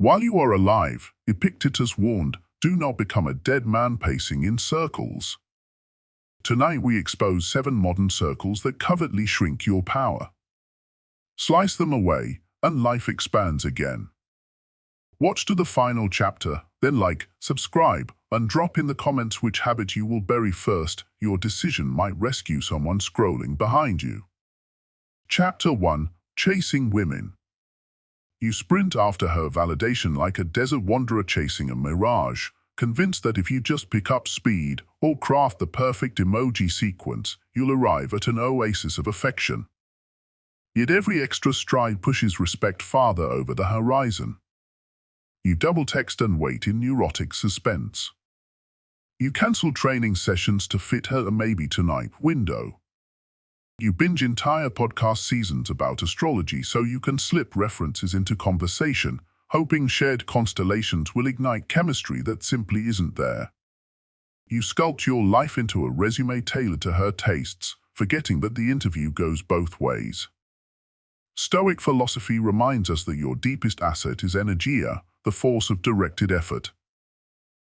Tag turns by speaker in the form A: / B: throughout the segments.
A: While you are alive, Epictetus warned, do not become a dead man pacing in circles. Tonight we expose 7 modern circles that covertly shrink your power. Slice them away, and life expands again. Watch to the final chapter, then like, subscribe, and drop in the comments which habit you will bury first. Your decision might rescue someone scrolling behind you. Chapter 1. Chasing Women. You sprint after her validation like a desert wanderer chasing a mirage, convinced that if you just pick up speed or craft the perfect emoji sequence, you'll arrive at an oasis of affection. Yet every extra stride pushes respect farther over the horizon. You double text and wait in neurotic suspense. You cancel training sessions to fit her maybe tonight window. You binge entire podcast seasons about astrology so you can slip references into conversation, hoping shared constellations will ignite chemistry that simply isn't there. You sculpt your life into a resume tailored to her tastes, forgetting that the interview goes both ways. Stoic philosophy reminds us that your deepest asset is energia, the force of directed effort.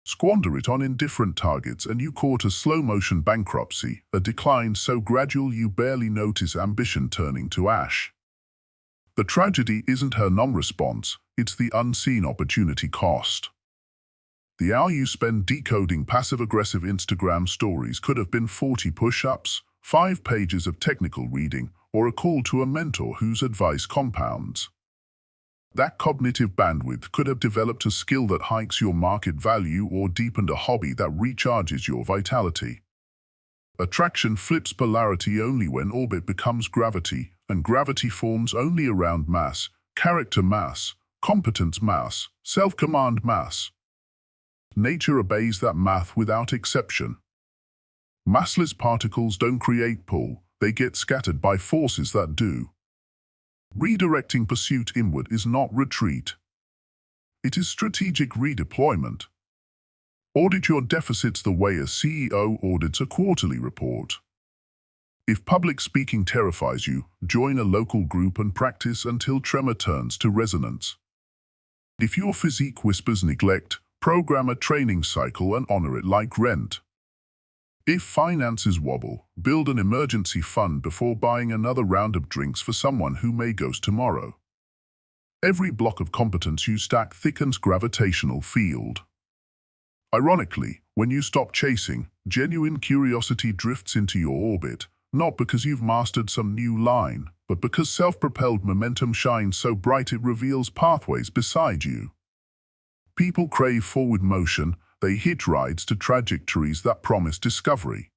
A: Squander it on indifferent targets and you court a slow-motion bankruptcy, a decline so gradual you barely notice ambition turning to ash. The tragedy isn't her non-response, it's the unseen opportunity cost. The hour you spend decoding passive-aggressive Instagram stories could have been 40 push-ups, 5 pages of technical reading, or a call to a mentor whose advice compounds. That cognitive bandwidth could have developed a skill that hikes your market value or deepened a hobby that recharges your vitality. Attraction flips polarity only when orbit becomes gravity, and gravity forms only around mass, character mass, competence mass, self-command mass. Nature obeys that math without exception. Massless particles don't create pull, they get scattered by forces that do. Redirecting pursuit inward is not retreat. It is strategic redeployment. Audit your deficits the way a CEO audits a quarterly report. If public speaking terrifies you, join a local group and practice until tremor turns to resonance. If your physique whispers neglect, program a training cycle and honor it like rent. If finances wobble, build an emergency fund before buying another round of drinks for someone who may ghost tomorrow. Every block of competence you stack thickens gravitational field. Ironically, when you stop chasing, genuine curiosity drifts into your orbit, not because you've mastered some new line, but because self-propelled momentum shines so bright it reveals pathways beside you. People crave forward motion, they hitch rides to trajectories that promise discovery.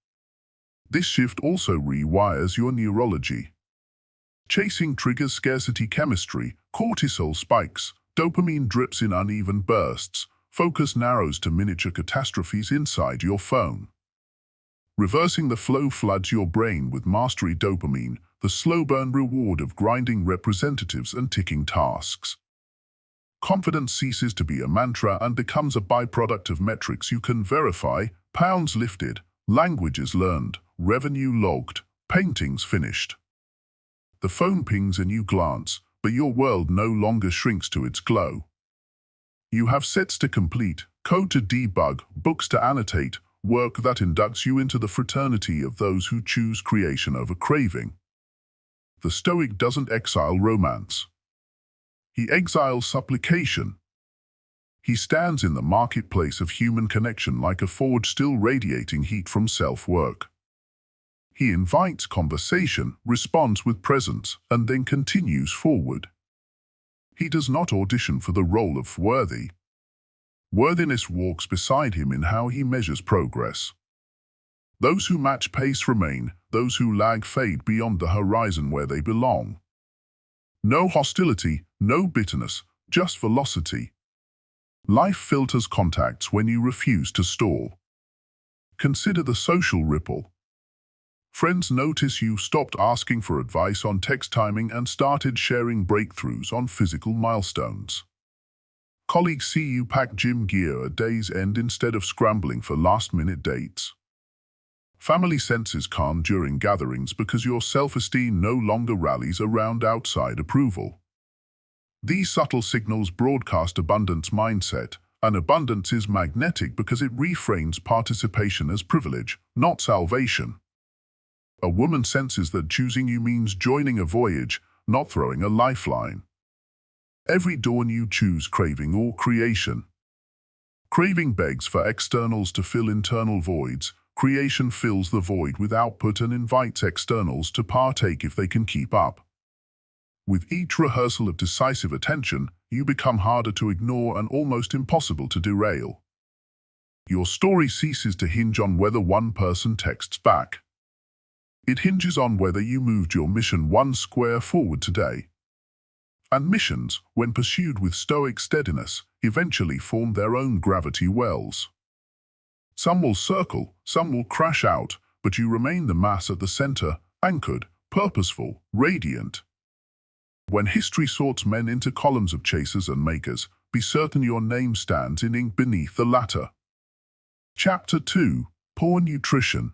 A: This shift also rewires your neurology. Chasing triggers scarcity chemistry, cortisol spikes, dopamine drips in uneven bursts, focus narrows to miniature catastrophes inside your phone. Reversing the flow floods your brain with mastery dopamine, the slow-burn reward of grinding representatives and ticking tasks. Confidence ceases to be a mantra and becomes a byproduct of metrics you can verify: pounds lifted, languages learned, revenue logged, paintings finished. The phone pings and you glance, but your world no longer shrinks to its glow. You have sets to complete, code to debug, books to annotate, work that inducts you into the fraternity of those who choose creation over craving. The Stoic doesn't exile romance. He exiles supplication. He stands in the marketplace of human connection like a forge still radiating heat from self-work. He invites conversation, responds with presence, and then continues forward. He does not audition for the role of worthy. Worthiness walks beside him in how he measures progress. Those who match pace remain, those who lag fade beyond the horizon where they belong. No hostility, no bitterness, just velocity. Life filters contacts when you refuse to stall. Consider the social ripple. Friends notice you stopped asking for advice on text timing and started sharing breakthroughs on physical milestones. Colleagues see you pack gym gear at day's end instead of scrambling for last-minute dates. Family senses calm during gatherings because your self-esteem no longer rallies around outside approval. These subtle signals broadcast abundance mindset, and abundance is magnetic because it reframes participation as privilege, not salvation. A woman senses that choosing you means joining a voyage, not throwing a lifeline. Every dawn you choose craving or creation. Craving begs for externals to fill internal voids. Creation fills the void with output and invites externals to partake if they can keep up. With each rehearsal of decisive attention, you become harder to ignore and almost impossible to derail. Your story ceases to hinge on whether one person texts back. It hinges on whether you moved your mission one square forward today. And missions, when pursued with stoic steadiness, eventually form their own gravity wells. Some will circle, some will crash out, but you remain the mass at the center, anchored, purposeful, radiant. When history sorts men into columns of chasers and makers, be certain your name stands in ink beneath the latter. Chapter 2. Poor Nutrition.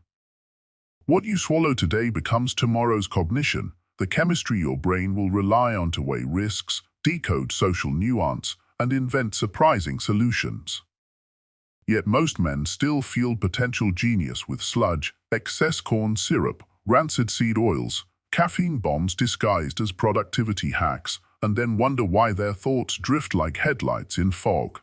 A: What you swallow today becomes tomorrow's cognition, the chemistry your brain will rely on to weigh risks, decode social nuance, and invent surprising solutions. Yet most men still fuel potential genius with sludge, excess corn syrup, rancid seed oils, caffeine bombs disguised as productivity hacks, and then wonder why their thoughts drift like headlights in fog.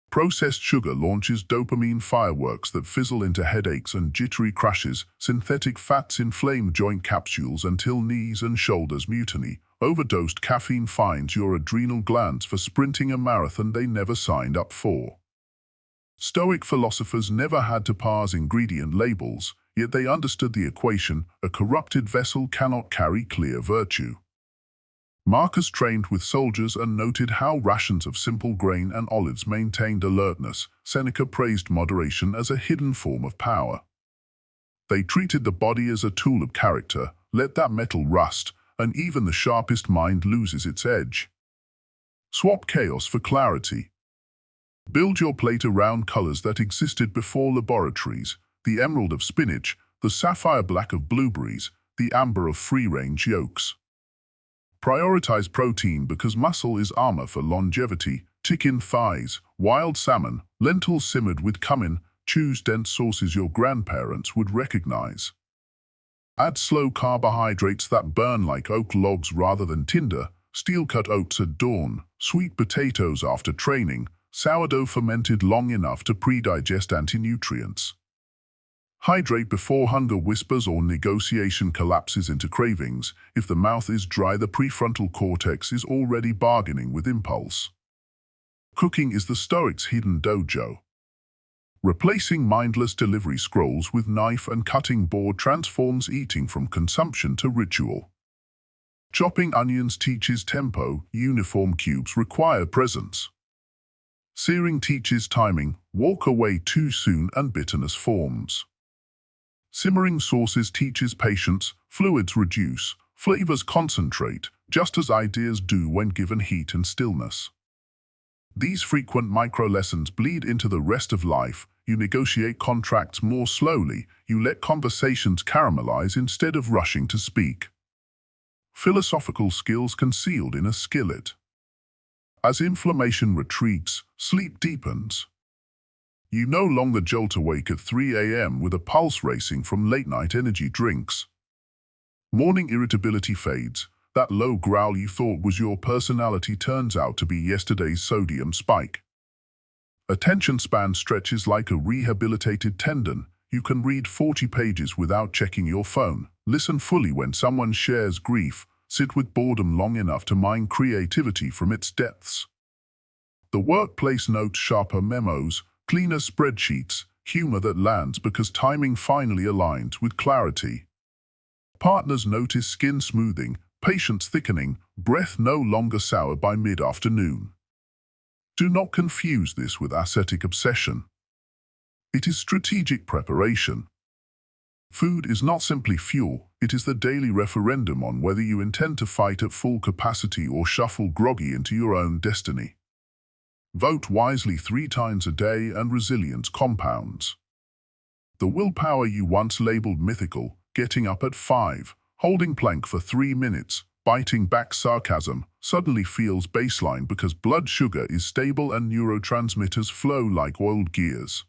A: Processed sugar launches dopamine fireworks that fizzle into headaches and jittery crashes. Synthetic fats inflame joint capsules until knees and shoulders mutiny. Overdosed caffeine fines your adrenal glands for sprinting a marathon they never signed up for. Stoic philosophers never had to parse ingredient labels, yet they understood the equation: a corrupted vessel cannot carry clear virtue. Marcus trained with soldiers and noted how rations of simple grain and olives maintained alertness. Seneca praised moderation as a hidden form of power. They treated the body as a tool of character. Let that metal rust, and even the sharpest mind loses its edge. Swap chaos for clarity. Build your plate around colors that existed before laboratories: the emerald of spinach, the sapphire black of blueberries, the amber of free-range yolks. Prioritize protein because muscle is armor for longevity. Chicken thighs, wild salmon, lentils simmered with cumin. Choose dense sources your grandparents would recognize. Add slow carbohydrates that burn like oak logs rather than tinder. Steel-cut oats at dawn, sweet potatoes after training, sourdough fermented long enough to pre-digest anti-nutrients. Hydrate before hunger whispers or negotiation collapses into cravings. If the mouth is dry, the prefrontal cortex is already bargaining with impulse. Cooking is the Stoics' hidden dojo. Replacing mindless delivery scrolls with knife and cutting board transforms eating from consumption to ritual. Chopping onions teaches tempo. Uniform cubes require presence. Searing teaches timing. Walk away too soon and bitterness forms. Simmering sauces teaches patience. Fluids reduce, flavors concentrate, just as ideas do when given heat and stillness. These frequent micro-lessons bleed into the rest of life. You negotiate contracts more slowly. You let conversations caramelize instead of rushing to speak. Philosophical skills concealed in a skillet. As inflammation retreats, sleep deepens. You no longer jolt awake at 3 a.m. with a pulse racing from late-night energy drinks. Morning irritability fades. That low growl you thought was your personality turns out to be yesterday's sodium spike. Attention span stretches like a rehabilitated tendon. You can read 40 pages without checking your phone. Listen fully when someone shares grief. Sit with boredom long enough to mine creativity from its depths. The workplace notes sharper memos, cleaner spreadsheets, humor that lands because timing finally aligns with clarity. Partners notice skin smoothing, patience thickening, breath no longer sour by mid-afternoon. Do not confuse this with ascetic obsession. It is strategic preparation. Food is not simply fuel, it is the daily referendum on whether you intend to fight at full capacity or shuffle groggy into your own destiny. Vote wisely 3 times a day and resilience compounds. The willpower you once labeled mythical, getting up at 5, holding plank for 3 minutes, biting back sarcasm suddenly feels baseline because blood sugar is stable and neurotransmitters flow like oiled gears.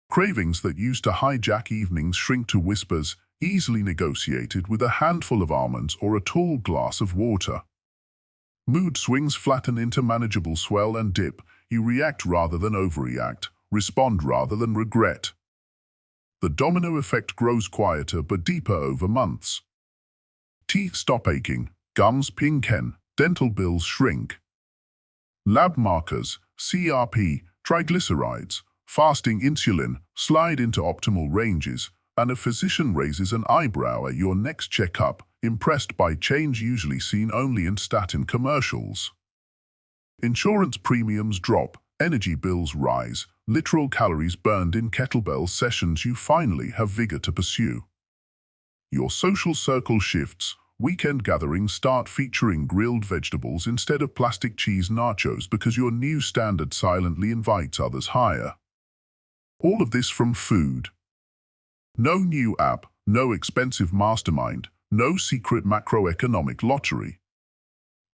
A: Cravings that used to hijack evenings shrink to whispers, easily negotiated with a handful of almonds or a tall glass of water. Mood swings flatten into manageable swell and dip. You react rather than overreact, respond rather than regret. The domino effect grows quieter but deeper over months. Teeth stop aching, gums pinken, dental bills shrink. Lab markers, CRP, triglycerides, fasting insulin slide into optimal ranges, and a physician raises an eyebrow at your next checkup, impressed by change usually seen only in statin commercials. Insurance premiums drop, energy bills rise, literal calories burned in kettlebell sessions. You finally have vigor to pursue. Your social circle shifts. Weekend gatherings start featuring grilled vegetables instead of plastic cheese nachos because your new standard silently invites others higher. All of this from food. No new app, no expensive mastermind, no secret macroeconomic lottery.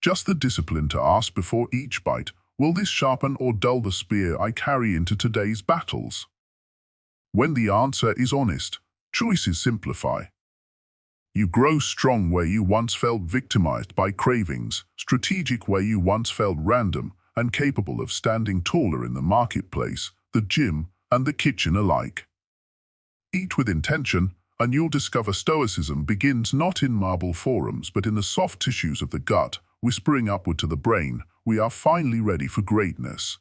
A: Just the discipline to ask before each bite, will this sharpen or dull the spear I carry into today's battles? When the answer is honest, choices simplify. You grow strong where you once felt victimized by cravings, strategic where you once felt random, and capable of standing taller in the marketplace, the gym, and the kitchen alike. Eat with intention, and you'll discover Stoicism begins not in marble forums but in the soft tissues of the gut, whispering upward to the brain, we are finally ready for greatness.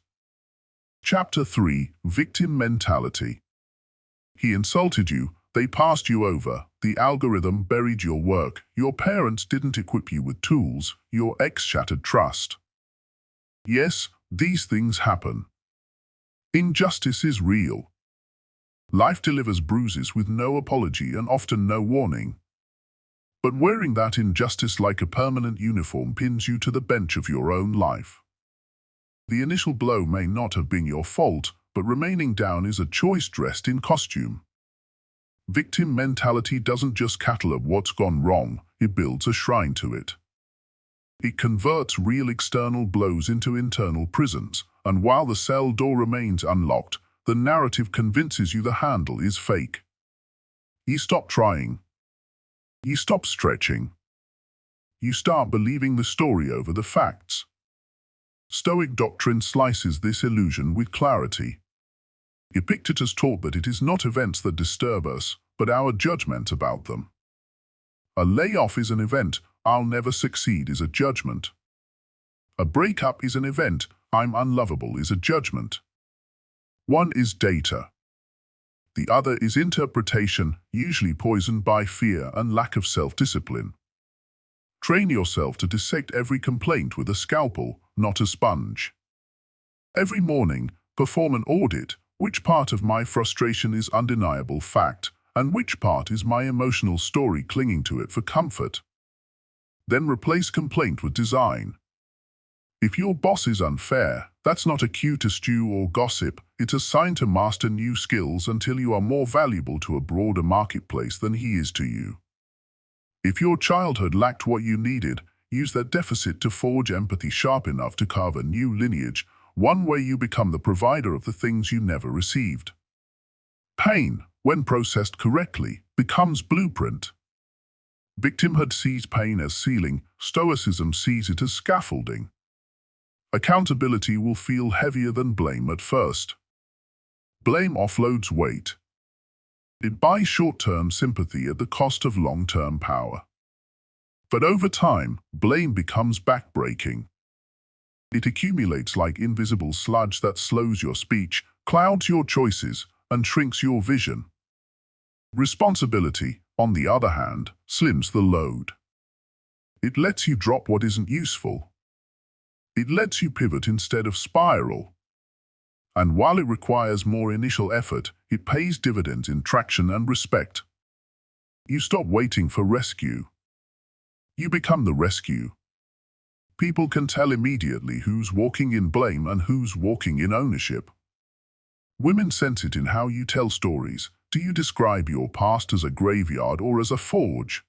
A: Chapter 3. Victim Mentality. He insulted you, they passed you over, the algorithm buried your work, your parents didn't equip you with tools, your ex shattered trust. Yes, these things happen. Injustice is real. Life delivers bruises with no apology and often no warning. But wearing that injustice like a permanent uniform pins you to the bench of your own life. The initial blow may not have been your fault, but remaining down is a choice dressed in costume. Victim mentality doesn't just catalog what's gone wrong, it builds a shrine to it. It converts real external blows into internal prisons, and while the cell door remains unlocked, the narrative convinces you the handle is fake. You stop trying. You stop stretching. You start believing the story over the facts. Stoic doctrine slices this illusion with clarity. Epictetus taught that it is not events that disturb us, but our judgment about them. A layoff is an event, I'll never succeed is a judgment. A breakup is an event, I'm unlovable is a judgment. One is data. The other is interpretation, usually poisoned by fear and lack of self-discipline. Train yourself to dissect every complaint with a scalpel, not a sponge. Every morning, perform an audit. Which part of my frustration is undeniable fact, and which part is my emotional story clinging to it for comfort? Then replace complaint with design. If your boss is unfair, that's not a cue to stew or gossip, it's a sign to master new skills until you are more valuable to a broader marketplace than he is to you. If your childhood lacked what you needed, use that deficit to forge empathy sharp enough to carve a new lineage, one where you become the provider of the things you never received. Pain, when processed correctly, becomes blueprint. Victimhood sees pain as ceiling, Stoicism sees it as scaffolding. Accountability will feel heavier than blame at first. Blame offloads weight. It buys short-term sympathy at the cost of long-term power. But over time, blame becomes backbreaking. It accumulates like invisible sludge that slows your speech, clouds your choices, and shrinks your vision. Responsibility, on the other hand, slims the load. It lets you drop what isn't useful. It lets you pivot instead of spiral. And while it requires more initial effort, it pays dividends in traction and respect. You stop waiting for rescue. You become the rescue. People can tell immediately who's walking in blame and who's walking in ownership. Women sense it in how you tell stories. Do you describe your past as a graveyard or as a forge?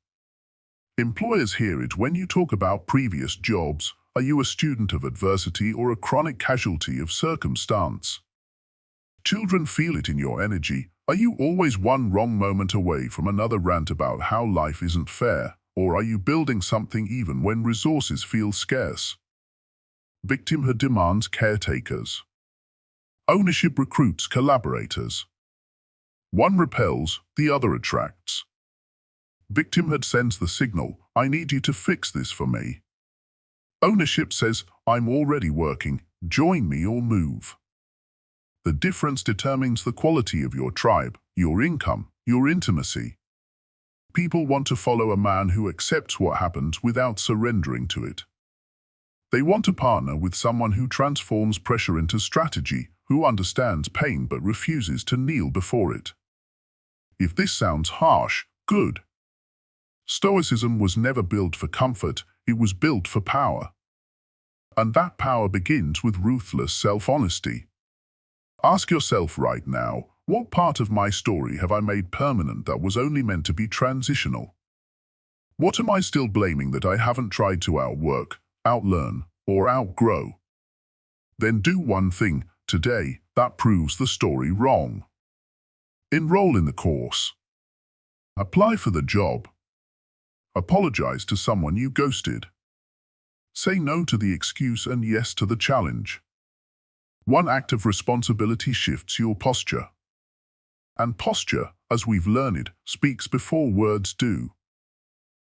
A: Employers hear it when you talk about previous jobs. Are you a student of adversity or a chronic casualty of circumstance? Children feel it in your energy. Are you always one wrong moment away from another rant about how life isn't fair? Or are you building something even when resources feel scarce? Victimhood demands caretakers. Ownership recruits collaborators. One repels, the other attracts. Victimhood sends the signal, I need you to fix this for me. Ownership says, I'm already working, join me or move. The difference determines the quality of your tribe, your income, your intimacy. People want to follow a man who accepts what happens without surrendering to it. They want to partner with someone who transforms pressure into strategy, who understands pain but refuses to kneel before it. If this sounds harsh, good. Stoicism was never built for comfort, it was built for power. And that power begins with ruthless self-honesty. Ask yourself right now, what part of my story have I made permanent that was only meant to be transitional? What am I still blaming that I haven't tried to outwork, outlearn, or outgrow? Then do one thing today that proves the story wrong. Enroll in the course. Apply for the job. Apologize to someone you ghosted. Say no to the excuse and yes to the challenge. One act of responsibility shifts your posture. And posture, as we've learned, speaks before words do.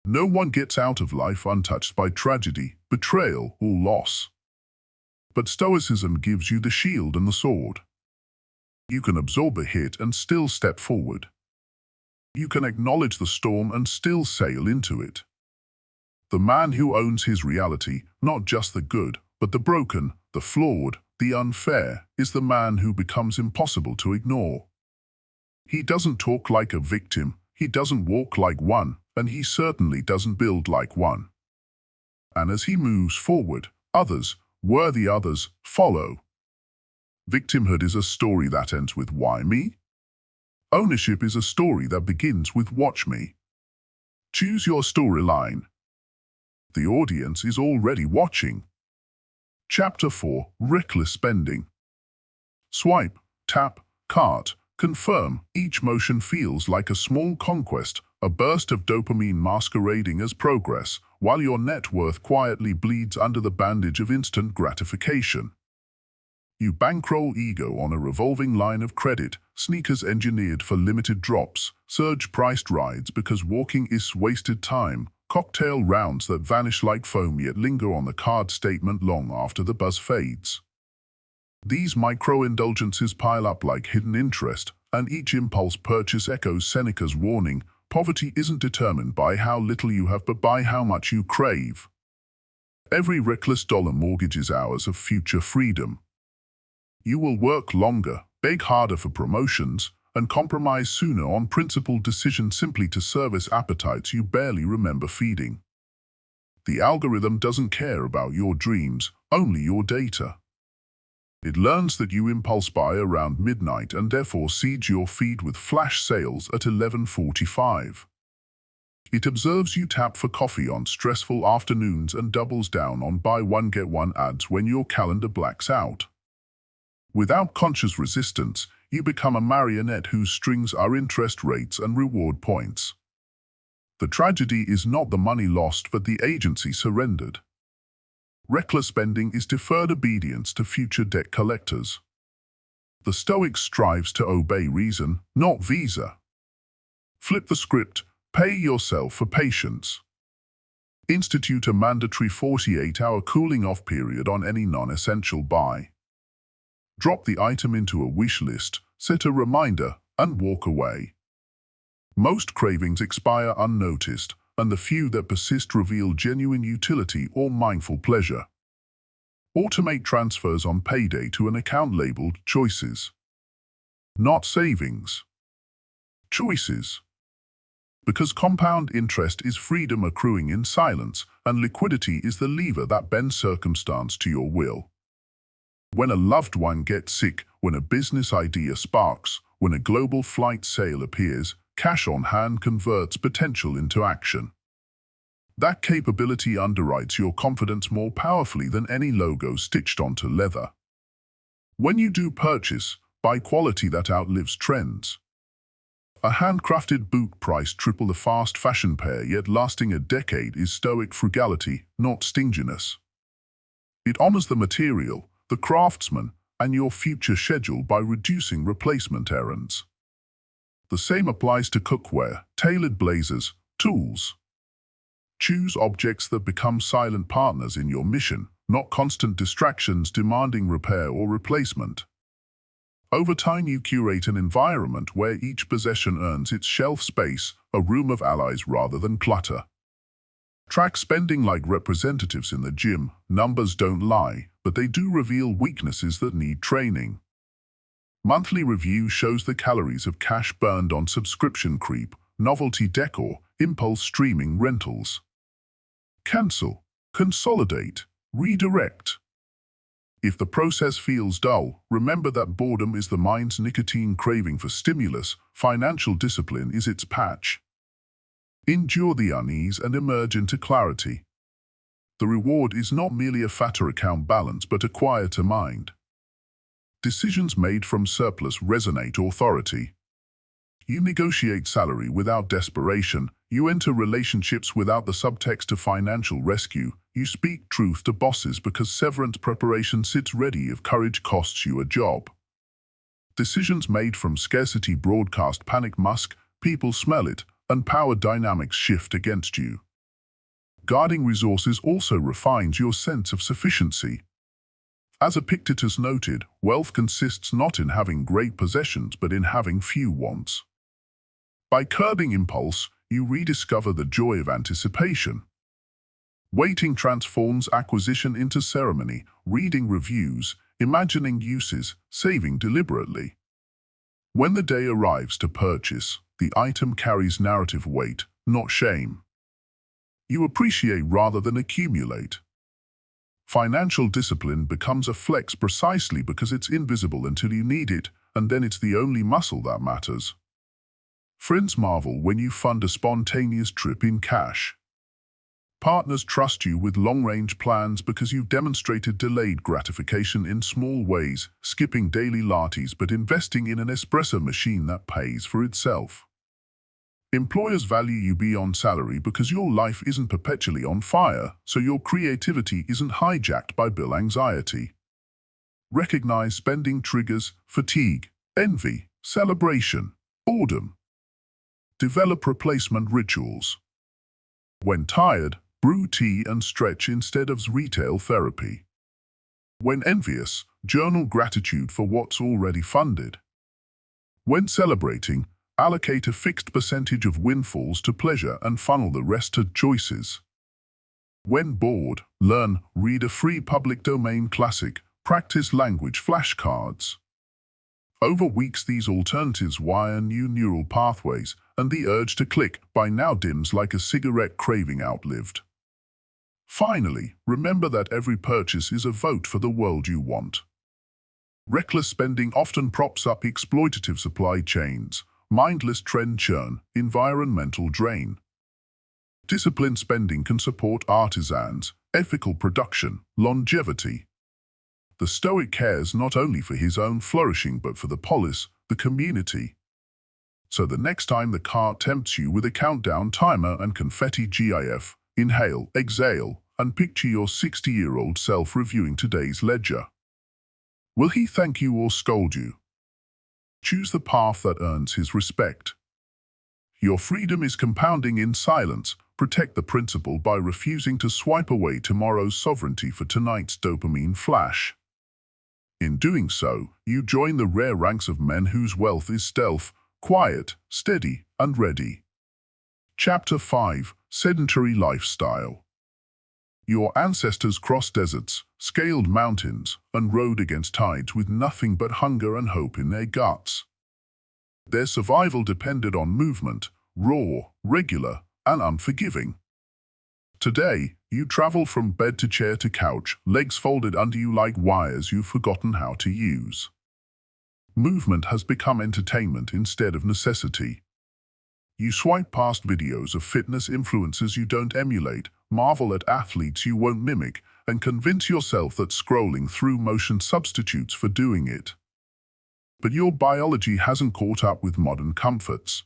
A: No one gets out of life untouched by tragedy, betrayal, or loss. But Stoicism gives you the shield and the sword. You can absorb a hit and still step forward. You can acknowledge the storm and still sail into it. The man who owns his reality, not just the good, but the broken, the flawed, the unfair, is the man who becomes impossible to ignore. He doesn't talk like a victim, he doesn't walk like one, and he certainly doesn't build like one. And as he moves forward, others, worthy others, follow. Victimhood is a story that ends with why me? Ownership is a story that begins with watch me. Choose your storyline. The audience is already watching. Chapter 4, Reckless Spending. Swipe, tap, cart, confirm. Each motion feels like a small conquest, a burst of dopamine masquerading as progress, while your net worth quietly bleeds under the bandage of instant gratification. You bankroll ego on a revolving line of credit, sneakers engineered for limited drops, surge-priced rides because walking is wasted time, cocktail rounds that vanish like foam yet linger on the card statement long after the buzz fades. These micro-indulgences pile up like hidden interest, and each impulse purchase echoes Seneca's warning, poverty isn't determined by how little you have but by how much you crave. Every reckless dollar mortgages hours of future freedom. You will work longer, beg harder for promotions, and compromise sooner on principled decisions simply to service appetites you barely remember feeding. The algorithm doesn't care about your dreams, only your data. It learns that you impulse buy around midnight and therefore seeds your feed with flash sales at 11:45. It observes you tap for coffee on stressful afternoons and doubles down on buy one get one ads when your calendar blacks out. Without conscious resistance, you become a marionette whose strings are interest rates and reward points. The tragedy is not the money lost but the agency surrendered. Reckless spending is deferred obedience to future debt collectors. The Stoic strives to obey reason, not visa. Flip the script, pay yourself for patience. Institute a mandatory 48-hour cooling-off period on any non-essential buy. Drop the item into a wish list, set a reminder, and walk away. Most cravings expire unnoticed, and the few that persist reveal genuine utility or mindful pleasure. Automate transfers on payday to an account labeled Choices. Not savings. Choices. Because compound interest is freedom accruing in silence, and liquidity is the lever that bends circumstance to your will. When a loved one gets sick, when a business idea sparks, when a global flight sale appears, cash on hand converts potential into action. That capability underwrites your confidence more powerfully than any logo stitched onto leather. When you do purchase, buy quality that outlives trends. A handcrafted boot priced triple the fast fashion pair yet lasting a decade is Stoic frugality, not stinginess. It honors the material, the craftsman, and your future schedule by reducing replacement errands. The same applies to cookware, tailored blazers, tools. Choose objects that become silent partners in your mission, not constant distractions demanding repair or replacement. Over time, you curate an environment where each possession earns its shelf space, a room of allies rather than clutter. Track spending like representatives in the gym. Numbers don't lie, but they do reveal weaknesses that need training. Monthly review shows the calories of cash burned on subscription creep, novelty decor, impulse streaming rentals. Cancel, consolidate, redirect. If the process feels dull, remember that boredom is the mind's nicotine craving for stimulus, financial discipline is its patch. Endure the unease and emerge into clarity. The reward is not merely a fatter account balance but a quieter mind. Decisions made from surplus resonate authority. You negotiate salary without desperation. You enter relationships without the subtext of financial rescue. You speak truth to bosses because severance preparation sits ready if courage costs you a job. Decisions made from scarcity broadcast panic. People smell it, and power dynamics shift against you. Guarding resources also refines your sense of sufficiency. As Epictetus noted, wealth consists not in having great possessions but in having few wants. By curbing impulse, you rediscover the joy of anticipation. Waiting transforms acquisition into ceremony, reading reviews, imagining uses, saving deliberately. When the day arrives to purchase, the item carries narrative weight, not shame. You appreciate rather than accumulate. Financial discipline becomes a flex precisely because it's invisible until you need it, and then it's the only muscle that matters. Friends marvel when you fund a spontaneous trip in cash. Partners trust you with long-range plans because you've demonstrated delayed gratification in small ways, skipping daily lattes but investing in an espresso machine that pays for itself. Employers value you beyond salary because your life isn't perpetually on fire, so your creativity isn't hijacked by bill anxiety. Recognize spending triggers fatigue, envy, celebration, boredom. Develop replacement rituals. When tired, brew tea and stretch instead of retail therapy. When envious, journal gratitude for what's already funded. When celebrating, allocate a fixed percentage of windfalls to pleasure and funnel the rest to choices. When bored, learn, read a free public domain classic, practice language flashcards. Over weeks, these alternatives wire new neural pathways, and the urge to click by now dims like a cigarette craving outlived. Finally, remember that every purchase is a vote for the world you want. Reckless spending often props up exploitative supply chains, mindless trend churn, environmental drain. Disciplined spending can support artisans, ethical production, longevity. The Stoic cares not only for his own flourishing but for the polis, the community. So the next time the cart tempts you with a countdown timer and confetti GIF, inhale, exhale, and picture your 60-year-old self reviewing today's ledger. Will he thank you or scold you? Choose the path that earns his respect. Your freedom is compounding in silence. Protect the principle by refusing to swipe away tomorrow's sovereignty for tonight's dopamine flash. In doing so, you join the rare ranks of men whose wealth is stealth, quiet, steady, and ready. Chapter 5: Sedentary Lifestyle. Your ancestors crossed deserts, scaled mountains, and rode against tides with nothing but hunger and hope in their guts. Their survival depended on movement, raw, regular, and unforgiving. Today, you travel from bed to chair to couch, legs folded under you like wires you've forgotten how to use. Movement has become entertainment instead of necessity. You swipe past videos of fitness influencers you don't emulate, marvel at athletes you won't mimic, and convince yourself that scrolling through motion substitutes for doing it. But your biology hasn't caught up with modern comforts.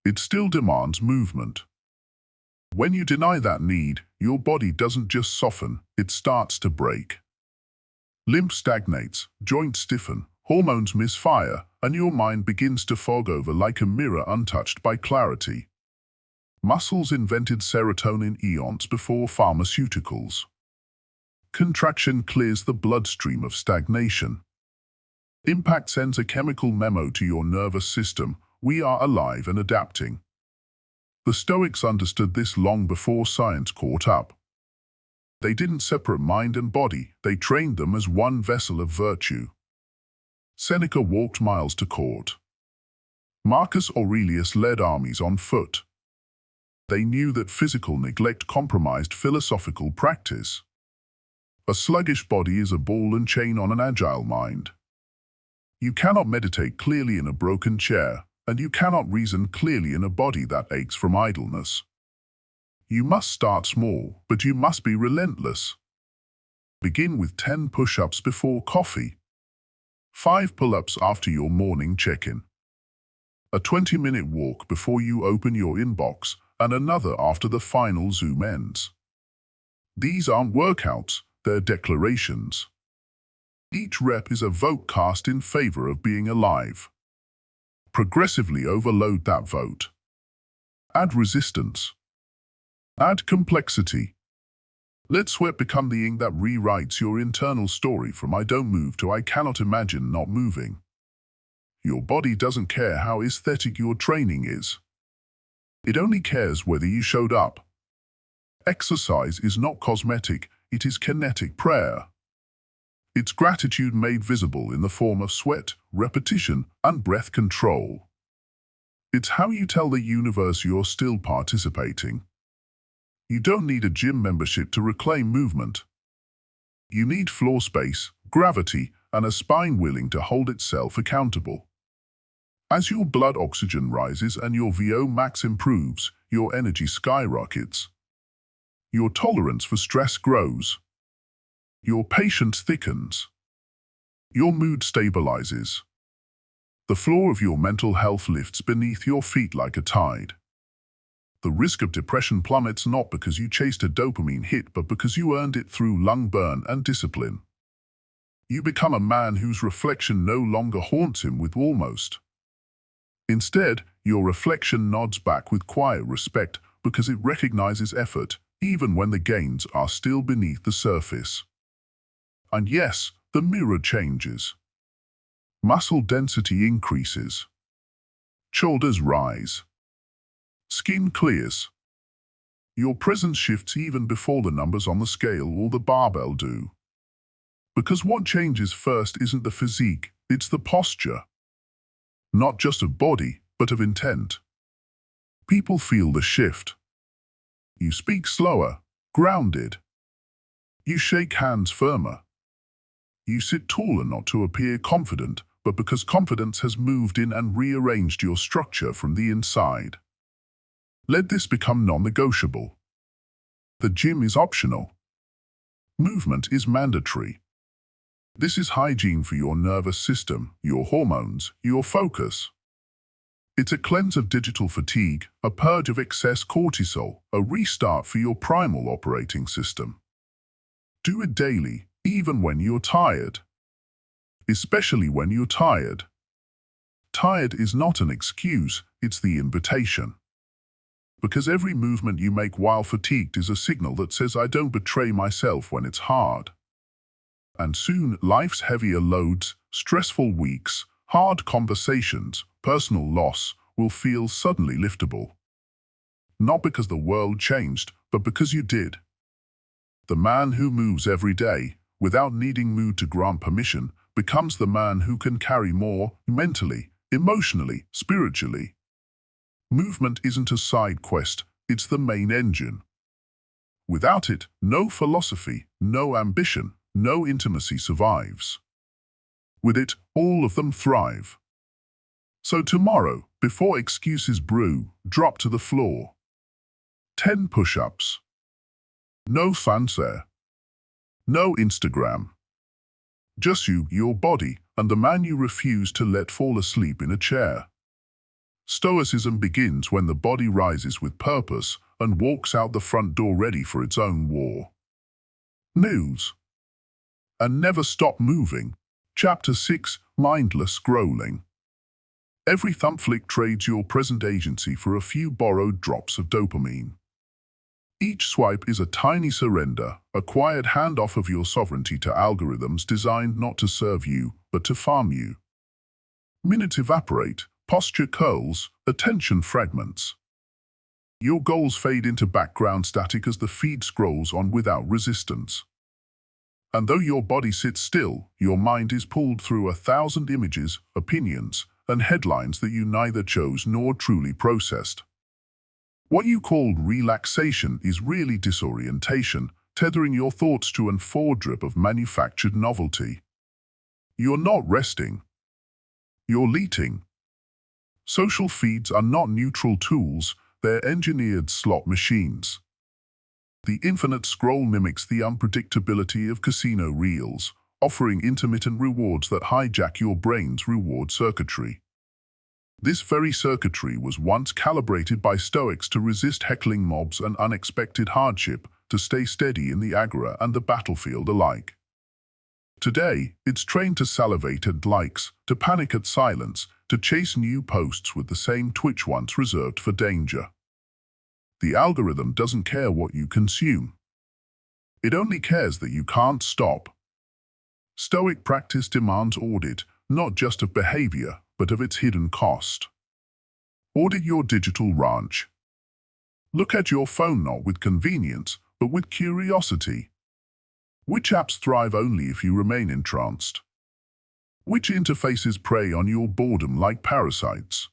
A: It still demands movement. When you deny that need, your body doesn't just soften, it starts to break. Lymph stagnates, joints stiffen, hormones misfire, and your mind begins to fog over like a mirror untouched by clarity. Muscles invented serotonin eons before pharmaceuticals. Contraction clears the bloodstream of stagnation. Impact sends a chemical memo to your nervous system: we are alive and adapting. The Stoics understood this long before science caught up. They didn't separate mind and body, they trained them as one vessel of virtue. Seneca walked miles to court. Marcus Aurelius led armies on foot. They knew that physical neglect compromised philosophical practice. A sluggish body is a ball and chain on an agile mind. You cannot meditate clearly in a broken chair, and you cannot reason clearly in a body that aches from idleness. You must start small, but you must be relentless. Begin with 10 push-ups before coffee, 5 pull-ups after your morning check-in, a 20-minute walk before you open your inbox, and another after the final Zoom ends. These aren't workouts, they're declarations. Each rep is a vote cast in favor of being alive. Progressively overload that vote. Add resistance. Add complexity. Let sweat become the ink that rewrites your internal story from I don't move to I cannot imagine not moving. Your body doesn't care how aesthetic your training is. It only cares whether you showed up. Exercise is not cosmetic, it is kinetic prayer. It's gratitude made visible in the form of sweat, repetition, and breath control. It's how you tell the universe you're still participating. You don't need a gym membership to reclaim movement. You need floor space, gravity, and a spine willing to hold itself accountable. As your blood oxygen rises and your VO max improves, your energy skyrockets. Your tolerance for stress grows. Your patience thickens. Your mood stabilizes. The floor of your mental health lifts beneath your feet like a tide. The risk of depression plummets not because you chased a dopamine hit, but because you earned it through lung burn and discipline. You become a man whose reflection no longer haunts him with almost. Instead, your reflection nods back with quiet respect because it recognizes effort, even when the gains are still beneath the surface. And yes, the mirror changes. Muscle density increases. Shoulders rise. Skin clears. Your presence shifts even before the numbers on the scale or the barbell do. Because what changes first isn't the physique, it's the posture. Not just of body, but of intent. People feel the shift. You speak slower, grounded. You shake hands firmer. You sit taller not to appear confident, but because confidence has moved in and rearranged your structure from the inside. Let this become non-negotiable. The gym is optional. Movement is mandatory. This is hygiene for your nervous system, your hormones, your focus. It's a cleanse of digital fatigue, a purge of excess cortisol, a restart for your primal operating system. Do it daily, even when you're tired. Especially when you're tired. Tired is not an excuse, it's the invitation. Because every movement you make while fatigued is a signal that says I don't betray myself when it's hard. And soon, life's heavier loads, stressful weeks, hard conversations, personal loss will feel suddenly liftable. Not because the world changed, but because you did. The man who moves every day, without needing mood to grant permission, becomes the man who can carry more mentally, emotionally, spiritually. Movement isn't a side quest, it's the main engine. Without it, no philosophy, no ambition, no intimacy survives. With it, all of them thrive. So tomorrow, before excuses brew, drop to the floor. 10 push-ups. No fanfare. No Instagram. Just you, your body, and the man you refuse to let fall asleep in a chair. Stoicism begins when the body rises with purpose and walks out the front door ready for its own war. News. And never stop moving. Chapter 6, Mindless Scrolling. Every thumb flick trades your present agency for a few borrowed drops of dopamine. Each swipe is a tiny surrender, a quiet handoff of your sovereignty to algorithms designed not to serve you, but to farm you. Minutes evaporate, posture curls, attention fragments. Your goals fade into background static as the feed scrolls on without resistance. And though your body sits still, your mind is pulled through 1,000 images, opinions, and headlines that you neither chose nor truly processed. What you called relaxation is really disorientation, tethering your thoughts to an foredrip of manufactured novelty. You're not resting. You're leeting. Social feeds are not neutral tools, they're engineered slot machines. The infinite scroll mimics the unpredictability of casino reels, offering intermittent rewards that hijack your brain's reward circuitry. This very circuitry was once calibrated by Stoics to resist heckling mobs and unexpected hardship, to stay steady in the agora and the battlefield alike. Today, it's trained to salivate at likes, to panic at silence, to chase new posts with the same twitch once reserved for danger. The algorithm doesn't care what you consume. It only cares that you can't stop. Stoic practice demands audit, not just of behavior, but of its hidden cost. Audit your digital ranch. Look at your phone not with convenience, but with curiosity. Which apps thrive only if you remain entranced? Which interfaces prey on your boredom like parasites?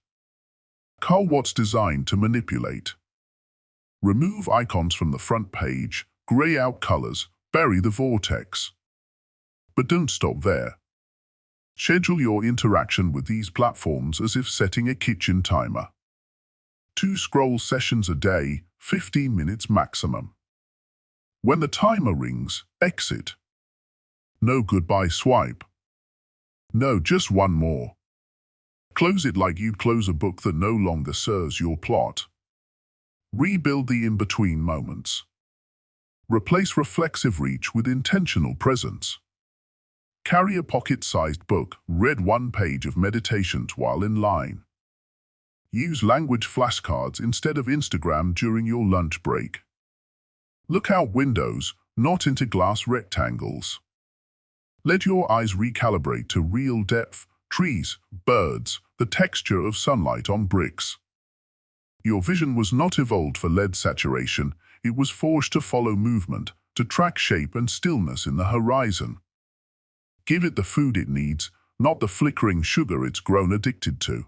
A: Cull what's designed to manipulate. Remove icons from the front page, gray out colors, bury the vortex. But don't stop there. Schedule your interaction with these platforms as if setting a kitchen timer. 2 scroll sessions a day, 15 minutes maximum. When the timer rings, exit. No goodbye swipe. No, just one more. Close it like you'd close a book that no longer serves your plot. Rebuild the in-between moments. Replace reflexive reach with intentional presence. Carry a pocket-sized book, read 1 page of meditations while in line. Use language flashcards instead of Instagram during your lunch break. Look out windows, not into glass rectangles. Let your eyes recalibrate to real depth, trees, birds, the texture of sunlight on bricks. Your vision was not evolved for lead saturation, it was forged to follow movement, to track shape and stillness in the horizon. Give it the food it needs, not the flickering sugar it's grown addicted to.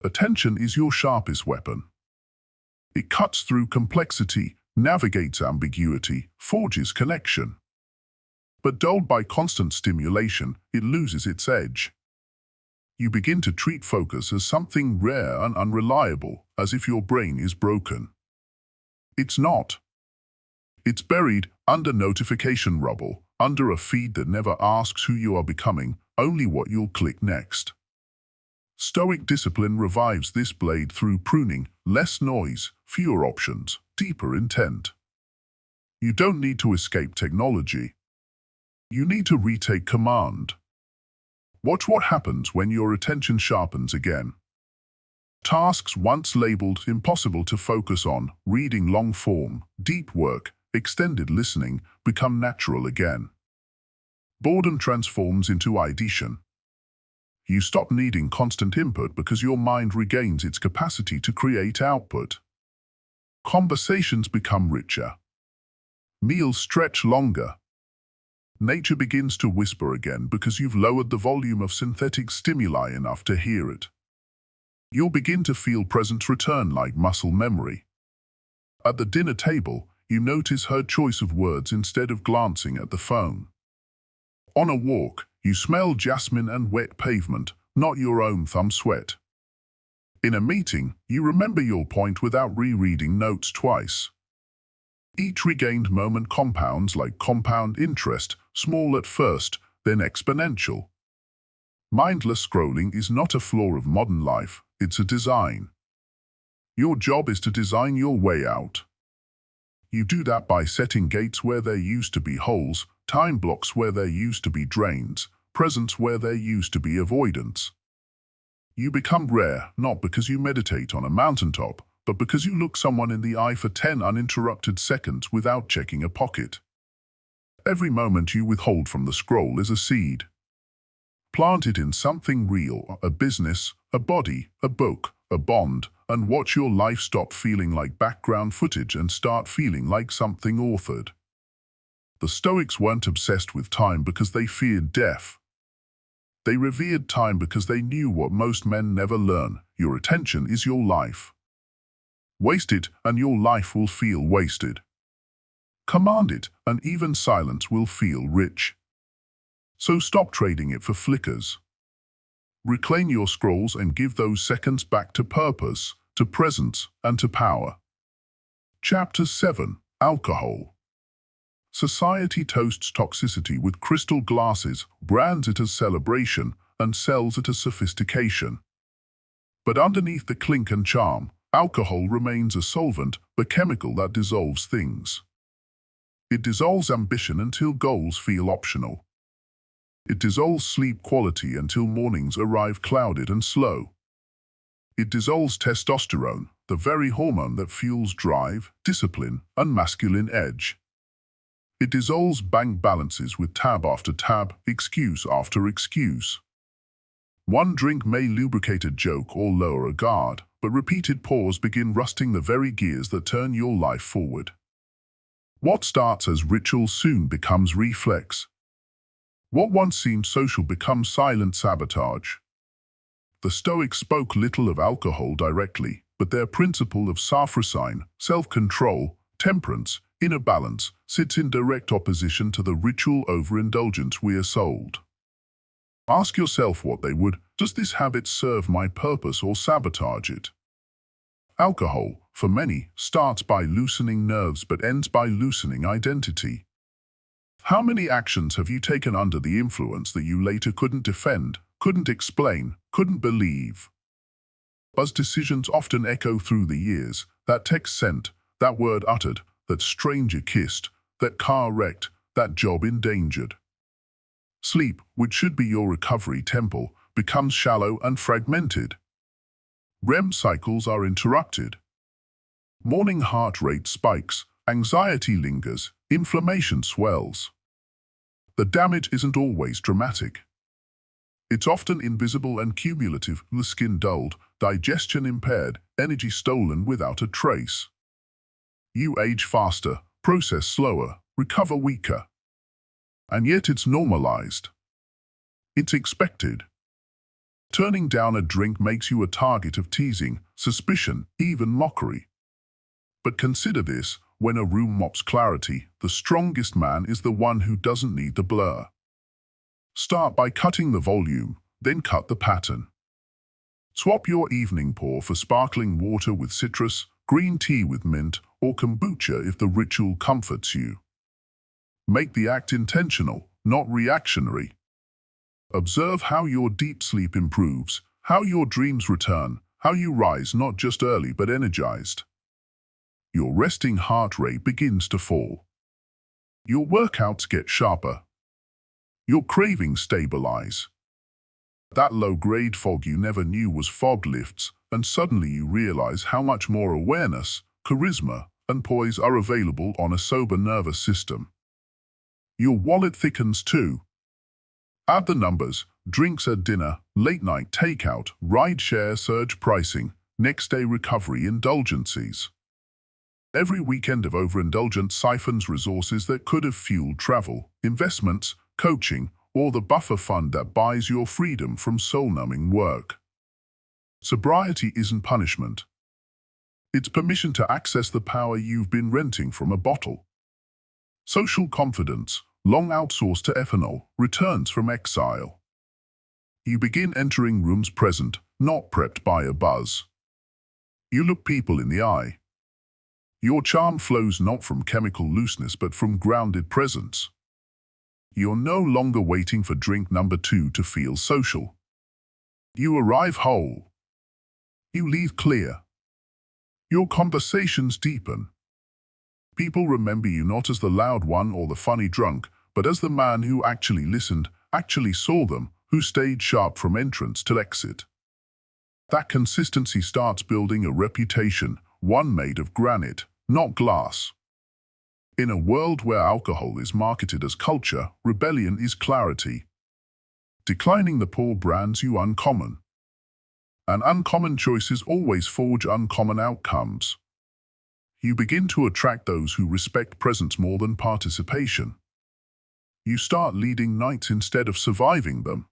A: Attention is your sharpest weapon. It cuts through complexity, navigates ambiguity, forges connection. But dulled by constant stimulation, it loses its edge. You begin to treat focus as something rare and unreliable, as if your brain is broken. It's not. It's buried under notification rubble, under a feed that never asks who you are becoming, only what you'll click next. Stoic discipline revives this blade through pruning, less noise, fewer options, deeper intent. You don't need to escape technology. You need to retake command. Watch what happens when your attention sharpens again. Tasks once labeled impossible to focus on, reading long form, deep work, extended listening, become natural again. Boredom transforms into ideation. You stop needing constant input because your mind regains its capacity to create output. Conversations become richer. Meals stretch longer. Nature begins to whisper again because you've lowered the volume of synthetic stimuli enough to hear it. You'll begin to feel presence return like muscle memory. At the dinner table, you notice her choice of words instead of glancing at the phone. On a walk, you smell jasmine and wet pavement, not your own thumb sweat. In a meeting, you remember your point without rereading notes twice. Each regained moment compounds like compound interest, small at first, then exponential. Mindless scrolling is not a flaw of modern life, it's a design. Your job is to design your way out. You do that by setting gates where there used to be holes, time blocks where there used to be drains, presence where there used to be avoidance. You become rare, not because you meditate on a mountaintop, but because you look someone in the eye for 10 uninterrupted seconds without checking a pocket. Every moment you withhold from the scroll is a seed. Plant it in something real, a business, a body, a book, a bond, and watch your life stop feeling like background footage and start feeling like something authored. The Stoics weren't obsessed with time because they feared death. They revered time because they knew what most men never learn: your attention is your life. Waste it, and your life will feel wasted. Command it, and even silence will feel rich. So stop trading it for flickers. Reclaim your scrolls and give those seconds back to purpose, to presence, and to power. Chapter 7. Alcohol. Society toasts toxicity with crystal glasses, brands it as celebration, and sells it as sophistication. But underneath the clink and charm, alcohol remains a solvent, a chemical that dissolves things. It dissolves ambition until goals feel optional. It dissolves sleep quality until mornings arrive clouded and slow. It dissolves testosterone, the very hormone that fuels drive, discipline, and masculine edge. It dissolves bank balances with tab after tab, excuse after excuse. One drink may lubricate a joke or lower a guard, but repeated pours begin rusting the very gears that turn your life forward. What starts as ritual soon becomes reflex. What once seemed social becomes silent sabotage. The Stoics spoke little of alcohol directly, but their principle of self-resign, self-control, temperance, inner balance, sits in direct opposition to the ritual overindulgence we are sold. Ask yourself what they would: does this habit serve my purpose or sabotage it? Alcohol, for many, starts by loosening nerves but ends by loosening identity. How many actions have you taken under the influence that you later couldn't defend, couldn't explain, couldn't believe? Those decisions often echo through the years: that text sent, that word uttered, that stranger kissed, that car wrecked, that job endangered. Sleep, which should be your recovery temple, becomes shallow and fragmented. REM cycles are interrupted. Morning heart rate spikes, anxiety lingers, inflammation swells. The damage isn't always dramatic. It's often invisible and cumulative: the skin dulled, digestion impaired, energy stolen without a trace. You age faster, process slower, recover weaker. And yet it's normalized. It's expected. Turning down a drink makes you a target of teasing, suspicion, even mockery. But consider this: when a room mops clarity, the strongest man is the one who doesn't need the blur. Start by cutting the volume, then cut the pattern. Swap your evening pour for sparkling water with citrus, green tea with mint, or kombucha if the ritual comforts you. Make the act intentional, not reactionary. Observe how your deep sleep improves, how your dreams return, how you rise not just early but energized. Your resting heart rate begins to fall. Your workouts get sharper. Your cravings stabilize. That low-grade fog you never knew was fog lifts, and suddenly you realize how much more awareness, charisma, and poise are available on a sober nervous system. Your wallet thickens too. Add the numbers: drinks at dinner, late-night takeout, ride-share surge pricing, next-day recovery indulgencies. Every weekend of overindulgence siphons resources that could have fueled travel, investments, coaching, or the buffer fund that buys your freedom from soul-numbing work. Sobriety isn't punishment. It's permission to access the power you've been renting from a bottle. Social confidence, long outsourced to ethanol, returns from exile. You begin entering rooms present, not prepped by a buzz. You look people in the eye. Your charm flows not from chemical looseness but from grounded presence. You're no longer waiting for drink number 2 to feel social. You arrive whole. You leave clear. Your conversations deepen. People remember you not as the loud one or the funny drunk, but as the man who actually listened, actually saw them, who stayed sharp from entrance till exit. That consistency starts building a reputation, one made of granite, not glass. In a world where alcohol is marketed as culture, rebellion is clarity. Declining the poor brands you uncommon. And uncommon choices always forge uncommon outcomes. You begin to attract those who respect presence more than participation. You start leading nights instead of surviving them.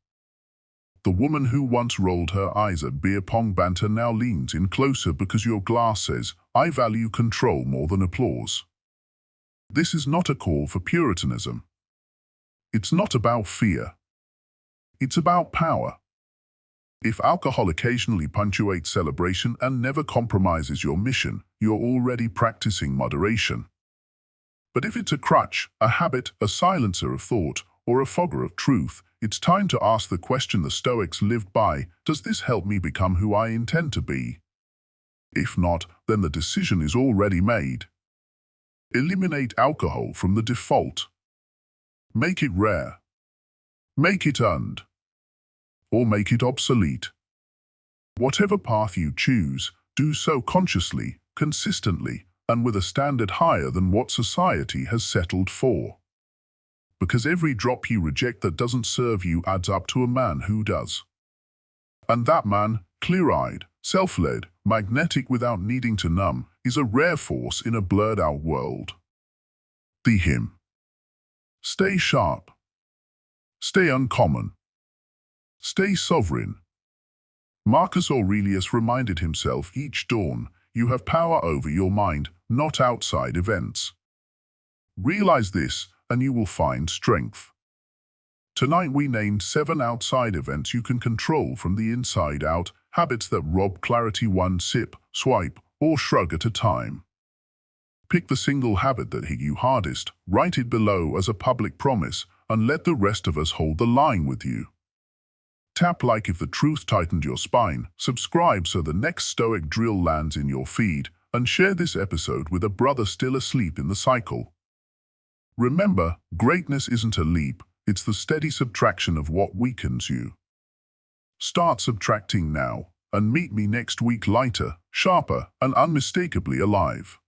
A: The woman who once rolled her eyes at beer pong banter now leans in closer because your glass says, "I value control more than applause." This is not a call for Puritanism. It's not about fear. It's about power. If alcohol occasionally punctuates celebration and never compromises your mission, you're already practicing moderation. But if it's a crutch, a habit, a silencer of thought, or a fogger of truth, it's time to ask the question the Stoics lived by: does this help me become who I intend to be? If not, then the decision is already made. Eliminate alcohol from the default. Make it rare. Make it earned. Or make it obsolete. Whatever path you choose, do so consciously, consistently, and with a standard higher than what society has settled for. Because every drop you reject that doesn't serve you adds up to a man who does. And that man, clear-eyed, self-led, magnetic without needing to numb, is a rare force in a blurred-out world. The hymn. Stay sharp. Stay uncommon. Stay sovereign. Marcus Aurelius reminded himself each dawn, you have power over your mind, not outside events. Realize this, and you will find strength. Tonight we named 7 outside events you can control from the inside out, habits that rob clarity one sip, swipe, or shrug at a time. Pick the single habit that hit you hardest, write it below as a public promise, and let the rest of us hold the line with you. Tap like if the truth tightened your spine, subscribe so the next Stoic drill lands in your feed, and share this episode with a brother still asleep in the cycle. Remember, greatness isn't a leap, it's the steady subtraction of what weakens you. Start subtracting now, and meet me next week lighter, sharper, and unmistakably alive.